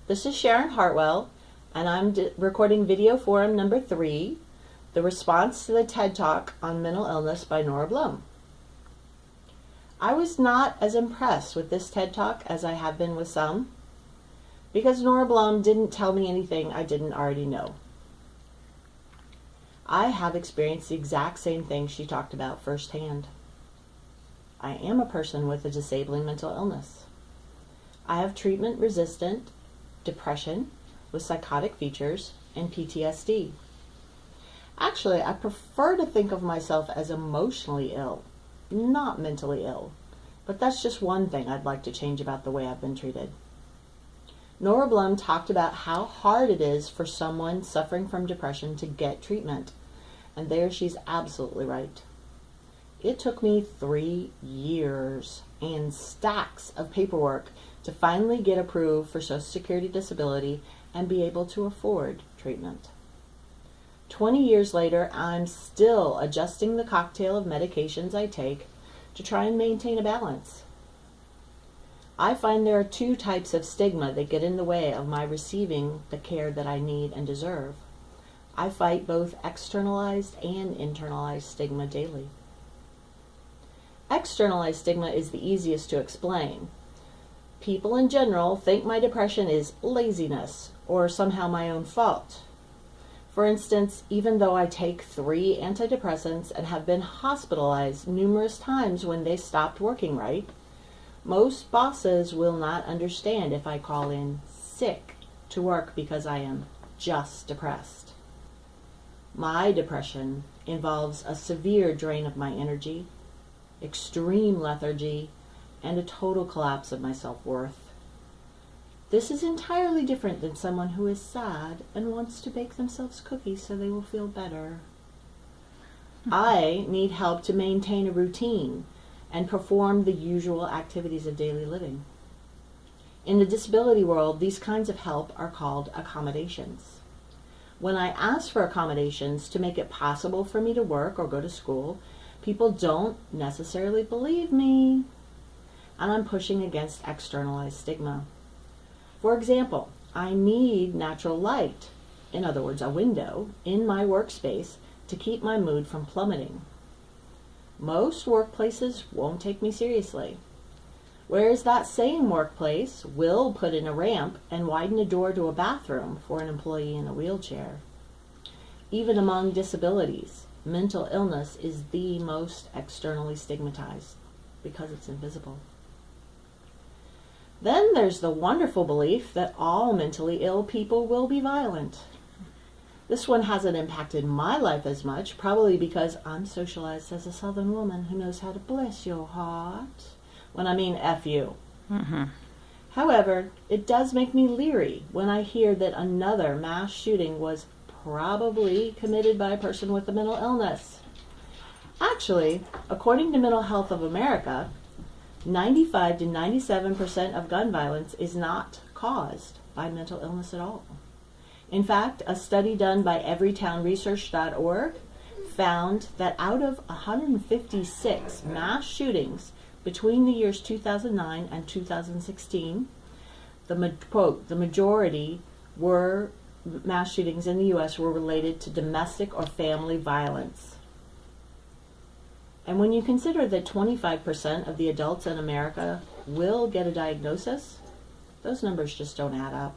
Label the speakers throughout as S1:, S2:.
S1: This is Sharon Hartwell, and I'm recording video forum number 3, the response to the TED Talk on mental illness by Nora Blum. I was not as impressed with this TED Talk as I have been with some, because Nora Blum didn't tell me anything I didn't already know. I have experienced the exact same thing she talked about firsthand. I am a person with a disabling mental illness. I have treatment-resistant depression with psychotic features and PTSD. Actually, I prefer to think of myself as emotionally ill, not mentally ill, but that's just one thing I'd like to change about the way I've been treated. Nora Blum talked about how hard it is for someone suffering from depression to get treatment, and there she's absolutely right. It took me 3 years and stacks of paperwork to finally get approved for Social Security disability and be able to afford treatment. 20 years later, I'm still adjusting the cocktail of medications I take to try and maintain a balance. I find there are 2 types of stigma that get in the way of my receiving the care that I need and deserve. I fight both externalized and internalized stigma daily. Externalized stigma is the easiest to explain. People in general think my depression is laziness or somehow my own fault. For instance, even though I take 3 antidepressants and have been hospitalized numerous times when they stopped working right, most bosses will not understand if I call in sick to work because I am just depressed. My depression involves a severe drain of my energy, extreme lethargy, and a total collapse of my self-worth. This is entirely different than someone who is sad and wants to bake themselves cookies so they will feel better. I need help to maintain a routine and perform the usual activities of daily living. In the disability world, these kinds of help are called accommodations. When I ask for accommodations to make it possible for me to work or go to school, people don't necessarily believe me, and I'm pushing against externalized stigma. For example, I need natural light, in other words, a window, in my workspace to keep my mood from plummeting. Most workplaces won't take me seriously, whereas that same workplace will put in a ramp and widen a door to a bathroom for an employee in a wheelchair. Even among disabilities, mental illness is the most externally stigmatized because it's invisible. Then there's the wonderful belief that all mentally ill people will be violent. This one hasn't impacted my life as much, probably because I'm socialized as a Southern woman who knows how to bless your heart when I mean F you.
S2: Mm-hmm.
S1: However, it does make me leery when I hear that another mass shooting was probably committed by a person with a mental illness. Actually, according to Mental Health of America, 95 to 97% of gun violence is not caused by mental illness at all. In fact, a study done by everytownresearch.org found that out of 156 mass shootings between the years 2009 and 2016, the majority were mass shootings in the U.S. were related to domestic or family violence. And when you consider that 25% of the adults in America will get a diagnosis, those numbers just don't add up.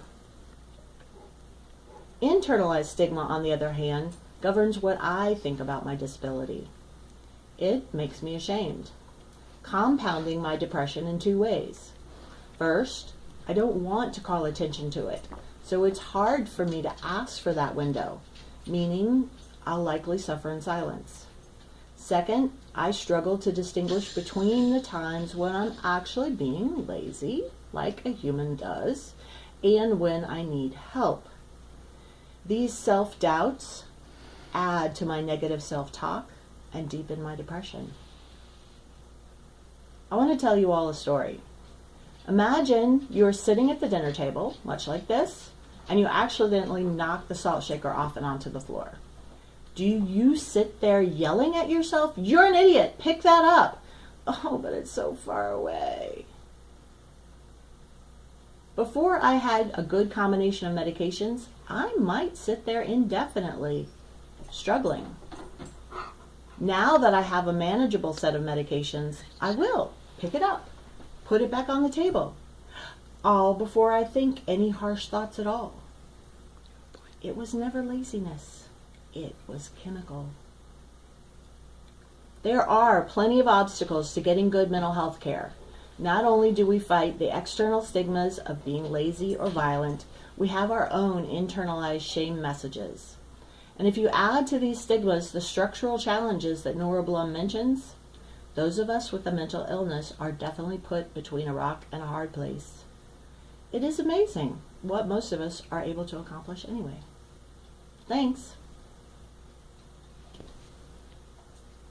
S1: Internalized stigma, on the other hand, governs what I think about my disability. It makes me ashamed, compounding my depression in 2 ways. First, I don't want to call attention to it, so it's hard for me to ask for that window, meaning I'll likely suffer in silence. Second, I struggle to distinguish between the times when I'm actually being lazy, like a human does, and when I need help. These self-doubts add to my negative self-talk and deepen my depression. I want to tell you all a story. Imagine you're sitting at the dinner table, much like this, and you accidentally knock the salt shaker off and onto the floor. Do you sit there yelling at yourself, "You're an idiot, pick that up"? Oh, but it's so far away. Before I had a good combination of medications, I might sit there indefinitely, struggling. Now that I have a manageable set of medications, I will pick it up, put it back on the table, all before I think any harsh thoughts at all. It was never laziness. It was chemical. There are plenty of obstacles to getting good mental health care. Not only do we fight the external stigmas of being lazy or violent, we have our own internalized shame messages. And if you add to these stigmas the structural challenges that Nora Blum mentions, those of us with a mental illness are definitely put between a rock and a hard place. It is amazing what most of us are able to accomplish anyway. Thanks.